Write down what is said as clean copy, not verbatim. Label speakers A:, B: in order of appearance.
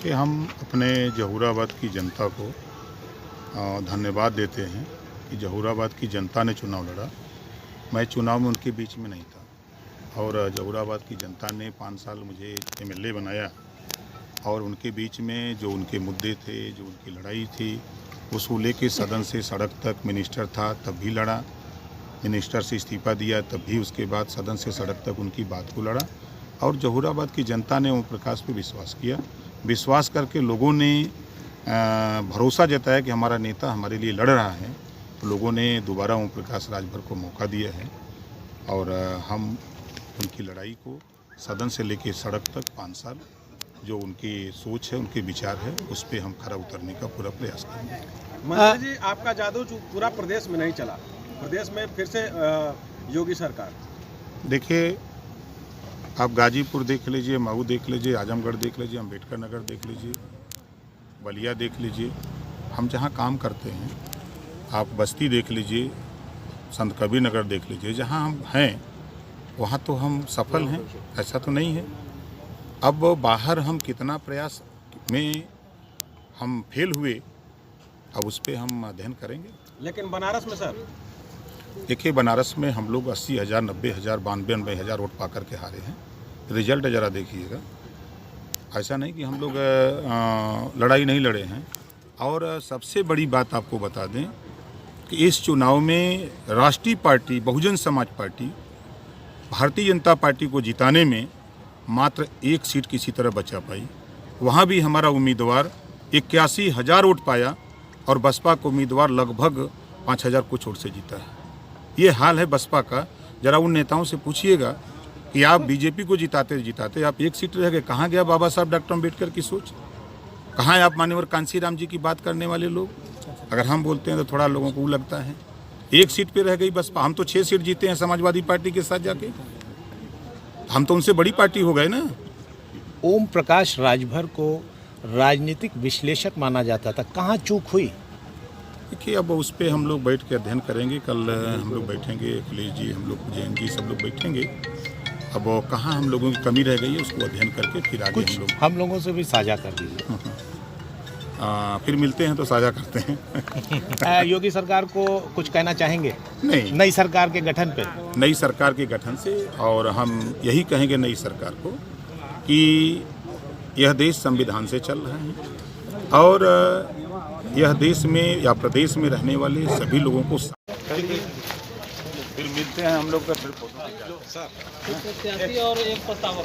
A: कि हम अपने जहूराबाद की जनता को धन्यवाद देते हैं कि जहूराबाद की जनता ने चुनाव लड़ा। मैं चुनाव में उनके बीच में नहीं था और जहूराबाद की जनता ने 5 साल मुझे MLA बनाया और उनके बीच में जो उनके मुद्दे थे, जो उनकी लड़ाई थी, उसको लेके सदन से सड़क तक मिनिस्टर था तब भी लड़ा, मिनिस्टर से इस्तीफा दिया तब भी उसके बाद सदन से सड़क तक उनकी बात को लड़ा और जहूराबाद की जनता ने ओम प्रकाश पे विश्वास किया। विश्वास करके लोगों ने भरोसा जताया कि हमारा नेता हमारे लिए लड़ रहा है, तो लोगों ने दोबारा ओम प्रकाश राजभर को मौका दिया है और हम उनकी लड़ाई को सदन से लेकर सड़क तक 5 साल जो उनकी सोच है, उनके विचार है, उस पर हम खरा उतरने का पूरा प्रयास करेंगे।
B: मंत्री जी, आपका जादू पूरा प्रदेश में नहीं चला, प्रदेश में फिर से योगी सरकार।
A: देखिए, आप गाजीपुर देख लीजिए, मऊ देख लीजिए, आजमगढ़ देख लीजिए, अम्बेडकर नगर देख लीजिए, बलिया देख लीजिए, हम जहाँ काम करते हैं, आप बस्ती देख लीजिए, संत कबीर नगर देख लीजिए, जहाँ हम हैं वहाँ तो हम सफल हैं, ऐसा तो नहीं है। अब बाहर हम कितना प्रयास में हम फेल हुए, अब उस पर हम अध्ययन करेंगे।
B: लेकिन बनारस में सर,
A: देखिए, बनारस में हम लोग 80,000, 90,000, 92,000 वोट पा करके हारे हैं। रिजल्ट ज़रा देखिएगा, ऐसा नहीं कि हम लोग लड़ाई नहीं लड़े हैं। और सबसे बड़ी बात आपको बता दें कि इस चुनाव में राष्ट्रीय party Bahujan Samaj party Bharatiya Janata party को जिताने में मात्र 1 सीट किसी तरह बचा पाई। वहाँ भी हमारा उम्मीदवार 81,000 वोट पाया और बसपा का उम्मीदवार लगभग 5,000 कुछ वोट से जीता है। ये हाल है बसपा का। जरा उन नेताओं से पूछिएगा कि आप बीजेपी को जिताते आप 1 सीट रह गए। कहाँ गया बाबा साहब डॉक्टर अम्बेडकर की सोच? कहाँ है आप मान्यवर कांसीराम जी की बात करने वाले लोग? अगर हम बोलते हैं तो थोड़ा लोगों को लगता है 1 सीट पे रह गई बसपा। हम तो 6 सीट जीते हैं समाजवादी पार्टी के साथ जाके, हम तो उनसे बड़ी पार्टी हो गए ना।
C: ओम प्रकाश राजभर को राजनीतिक विश्लेषक माना जाता था, कहाँ चूक हुई?
A: देखिए, अब उस पर हम लोग बैठ के अध्ययन करेंगे। कल हम लोग बैठेंगे, अखिलेश जी, हम लोग जैन जी, सब लोग बैठेंगे। अब कहाँ हम लोगों की कमी रह गई है उसको अध्ययन करके फिर आगे
C: हम लोगों से भी साझा कर दीजिए।
A: फिर मिलते हैं तो साझा करते हैं।
C: योगी सरकार को कुछ कहना चाहेंगे?
A: नहीं,
C: नई सरकार के गठन पे?
A: नई सरकार के गठन से, और हम यही कहेंगे नई सरकार को कि यह देश संविधान से चल रहा है और यह देश में या प्रदेश में रहने वाले सभी लोगों को फिर मिलते हैं हम लोग का फिर फोटो
D: और एक प्रस्ताव